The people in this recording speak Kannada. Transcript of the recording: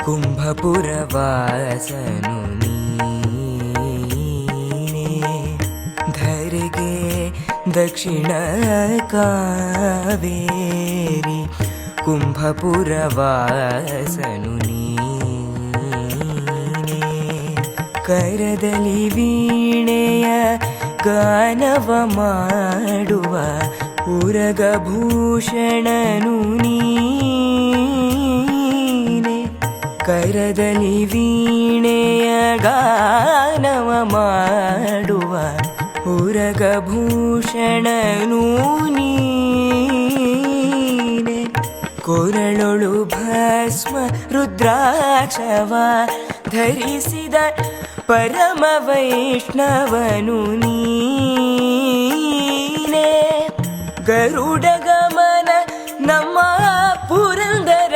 ಕುಂಭಪುರವಾಸನು ನೀನೇ, ಧರೆಗೆ ದಕ್ಷಿಣ ಕಾವೇರಿ ಕುಂಭಪುರವಾಸನು ನೀನೇ, ಕರದಲ್ಲಿ ವೀಣೆಯ ಗಾನವ ಮಾಡುವ ಉರಗಭೂಷಣನು ನೀನೆ, ಕರದಲ್ಲಿ ವೀಣೆಯ ಗಾನವ ಮಾಡುವ ಉರಗಭೂಷಣನು ನೀನೆ, ಕೊರಳೊಳು ಭಸ್ಮ ರುದ್ರಾಕ್ಷವ ಧರಿಸಿದ ಪರಮ ವೈಷ್ಣವನು ನೀನೆ, ಗರುಡ ಗಮನ ನಮ್ಮ ಪುರಂದರ